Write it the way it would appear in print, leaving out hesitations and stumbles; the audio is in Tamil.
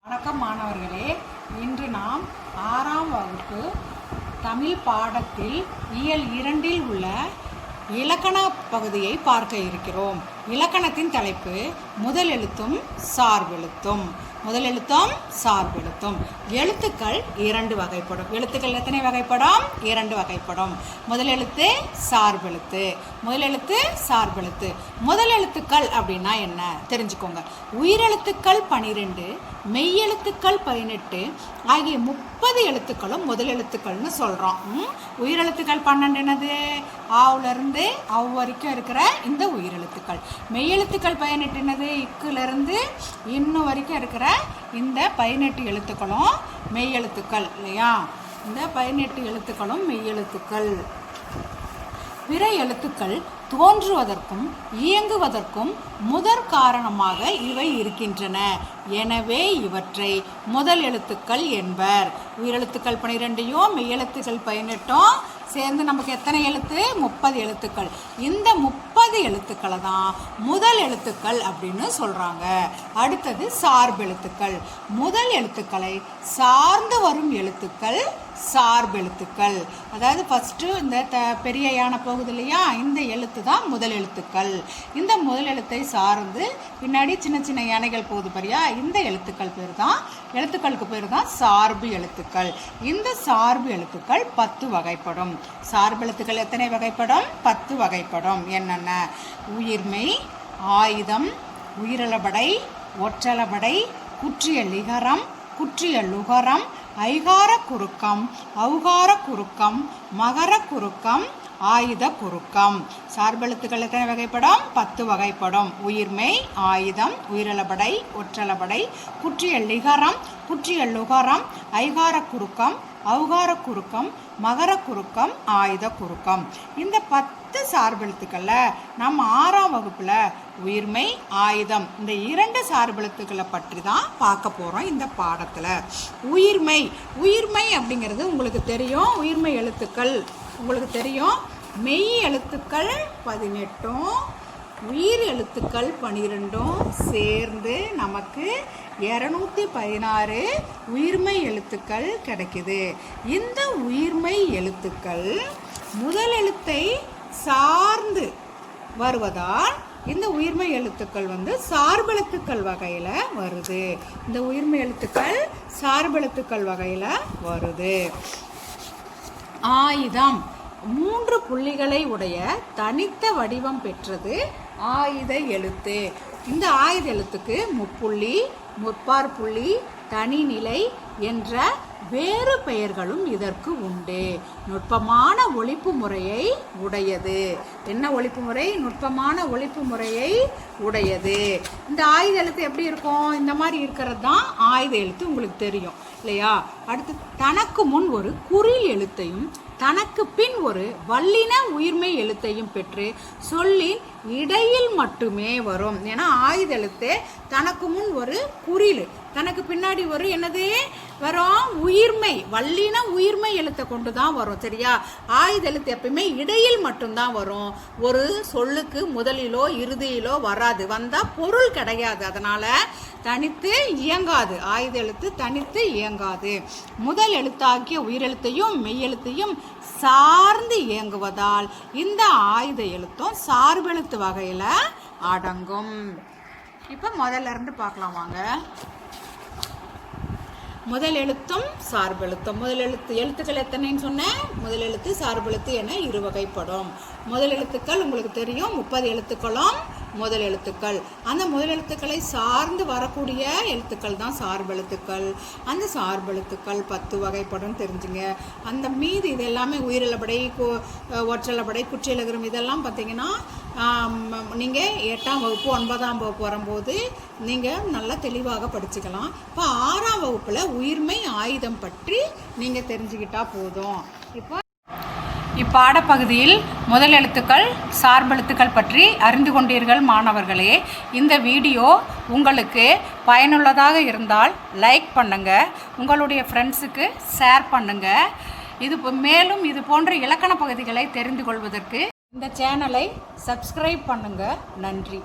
வணக்கம் மாணவர்களே, இன்று நாம் 6ஆம் வகுப்பு தமிழ் பாடத்தில் இயல் 2இல் உள்ள இலக்கண பகுதியை பார்க்க இருக்கிறோம். இலக்கணத்தின் தலைப்பு முதல் எழுத்தும் சார்பெழுத்தும். முதல் எழுத்தும் சார்பெழுத்தும். எழுத்துக்கள் 2 வகைப்படும். எழுத்துக்கள் எத்தனை வகைப்படும்? 2 வகைப்படும். முதல் எழுத்து சார்பெழுத்து. முதல் எழுத்து சார்பெழுத்து. முதல் எழுத்துக்கள் அப்படின்னா என்ன தெரிஞ்சுக்கோங்க. உயிரெழுத்துக்கள் 12, மெய்யெழுத்துக்கள் 18 ஆகிய 30 எழுத்துக்களும் முதல் எழுத்துக்கள்னு சொல்கிறோம். உயிரெழுத்துக்கள் 12 என்னது? ஆவுலேருந்து அவ் வரைக்கும் இருக்கிற இந்த உயிரெழுத்துக்கள். மெய்யெழுத்துக்கள் 18 என்னது? இக்குலேருந்து இன்னும் வரைக்கும் இருக்கிற இந்த 18 எழுத்துக்களும் மெய்யெழுத்துக்கள் இல்லையா? இந்த 18 எழுத்துக்களும் மெய்யெழுத்துக்கள். பிற எழுத்துக்கள் தோன்றுவதற்கும் இயங்குவதற்கும் முதற் காரணமாக இவை இருக்கின்றன. எனவே இவற்றை முதல் எழுத்துக்கள் என்பர். உயிரெழுத்துக்கள் 12யும் மெய்யெழுத்துக்கள் 18ம் சேர்ந்து நமக்கு எத்தனை எழுத்து? 30 எழுத்துக்கள். இந்த 30 எழுத்துக்களை தான் முதல் எழுத்துக்கள் அப்படின்னு சொல்கிறாங்க. அடுத்தது சார்பெழுத்துக்கள். முதல் எழுத்துக்களை சார்ந்து வரும் எழுத்துக்கள் சார்பெழுத்துக்கள். அதாவது ஃபஸ்ட்டு இந்த பெரிய யானை போகுது இல்லையா, இந்த எழுத்து தான் முதல் எழுத்துக்கள். இந்த முதல் எழுத்தை சார்ந்து பின்னாடி சின்ன சின்ன யானைகள் போகுது பாரியா, இந்த எழுத்துக்களுக்கு பேர் தான் சார்பு எழுத்துக்கள். இந்த சார்பு எழுத்துக்கள் 10 வகைப்படும். சார்பு எழுத்துக்கள் எத்தனை வகைப்படும்? 10 வகைப்படும். என்னென்ன? உயிர்மெய், ஆயுதம், உயிரளபடை, ஒற்றளபடை, குற்றிய லிகரம், குற்றிய லுகரம், ஐகார குறுக்கம், ஔகார குறுக்கம், மகர குறுக்கம், ஆயுத குறுக்கம். சார்பெழுத்துக்கள் எத்தனை வகைப்படும்? 10 வகைப்படும். உயிர்மெய், ஆயுதம், உயிரளபடை, ஒற்றளபடை, குற்றிய லிகரம், குற்றிய லுகரம், ஐகார குறுக்கம், ஔகார குறுக்கம், மகர குறுக்கம், ஆயுத குறுக்கம். இந்த 10 சார்பெழுத்துக்களில் நம்ம 6ஆம் வகுப்பில் உயிர்மெய், ஆயுதம் இந்த 2 சார்பெழுத்துக்களை பற்றி தான் பார்க்க போகிறோம் இந்த பாடத்தில். உயிர்மெய் அப்படிங்கிறது உங்களுக்கு தெரியும். உயிர்மெய் எழுத்துக்கள் உங்களுக்கு தெரியும். மெய் எழுத்துக்கள் 18ம் உயிர் எழுத்துக்கள் 12ம் சேர்ந்து நமக்கு 216 உயிர்மெய் எழுத்துக்கள் கிடைக்குது. இந்த உயிர்மெய் எழுத்துக்கள் முதல் எழுத்தை சார்ந்து வருவதால் இந்த உயிர்மெய் எழுத்துக்கள் சார்பெழுத்துக்கள் வகையில் வருது. இந்த உயிர்மெய் எழுத்துக்கள் சார்பெழுத்துக்கள் வகையில் வருது. ஆயுதம் 3 புள்ளிகளை உடைய தனித்த வடிவம் பெற்றது ஆயுத எழுத்து. இந்த ஆயுத எழுத்துக்கு முப்புள்ளி, முற்பார் புள்ளி, தனிநிலை என்ற வேறு பெயர்களும் இதற்கு உண்டு. நுட்பமான ஒலிப்பு முறையை உடையது. என்ன ஒலிப்பு முறை? நுட்பமான ஒலிப்பு முறையை உடையது. இந்த ஆயுத எழுத்து எப்படி இருக்கும்? இந்த மாதிரி இருக்கிறது தான் ஆயுத எழுத்து. உங்களுக்கு தெரியும் இல்லையா? அடுத்து தனக்கு முன் ஒரு குறில் எழுத்தையும் தனக்கு பின் ஒரு வல்லின உயிர்மெய் எழுத்தையும் பெற்று சொல்லின் இடையில் மட்டுமே வரும். ஏன்னா ஆயுத எழுத்து தனக்கு முன் ஒரு குறில், தனக்கு பின்னாடி ஒரு என்னது வரும்? உயிர்மெய், வல்லின உயிர்மெய் எழுத்தை கொண்டு தான் வரும். சரியா? ஆயுத எழுத்து எப்பயுமே இடையில் மட்டும்தான் வரும். ஒரு சொல்லுக்கு முதலிலோ இறுதியிலோ வராது. வந்தால் பொருள் கிடையாது. அதனால தனித்து இயங்காது. ஆயுத எழுத்து தனித்து இயங்காது. முதல் எழுத்தாகிய உயிரெழுத்தையும் மெய்யெழுத்தையும் சார்ந்து இயங்குவதால் இந்த ஆயுத எழுத்தும் சார்பெழுத்து வகையில் அடங்கும். இப்போ முதல்ல இருந்து பார்க்கலாம் வாங்க. முதல் எழுத்தும் சார்பெழுத்தும். முதல் எழுத்துக்கள் எத்தனைன்னு சொன்னேன்? முதல் எழுத்து சார்பெழுத்து என 2 வகைப்படும். முதல் எழுத்துக்கள் உங்களுக்கு தெரியும். 30 எழுத்துக்களும் முதல் எழுத்துக்கள். அந்த முதல் எழுத்துக்களை சார்ந்து வரக்கூடிய எழுத்துக்கள் தான் சார்பெழுத்துக்கள். அந்த சார்பெழுத்துக்கள் 10 வகைப்படும் தெரிஞ்சுங்க. அந்த மீது இது எல்லாமே உயிரிழபடை, ஒற்றளபடை, குற்றியலகரம் இதெல்லாம் பார்த்தீங்கன்னா நீங்கள் 8ஆம் வகுப்பு 9ஆம் வகுப்பு வரும்போது நீங்கள் நல்லா தெளிவாக படிச்சுக்கலாம். இப்போ 6ஆம் வகுப்பில் உயிர்மெய், ஆயுதம் பற்றி நீங்கள் தெரிஞ்சுக்கிட்டா போதும். இப்போ இப்பாடப்பகுதியில் முதல் எழுத்துக்கள் சார்பெழுத்துக்கள் பற்றி அறிந்து கொண்டீர்கள் மாணவர்களே. இந்த வீடியோ உங்களுக்கு பயனுள்ளதாக இருந்தால் லைக் பண்ணுங்கள், உங்களுடைய ஃப்ரெண்ட்ஸுக்கு ஷேர் பண்ணுங்கள். மேலும் இது போன்ற இலக்கண பகுதிகளை தெரிந்து கொள்வதற்கு இந்த சேனலை சப்ஸ்கிரைப் பண்ணுங்கள். நன்றி.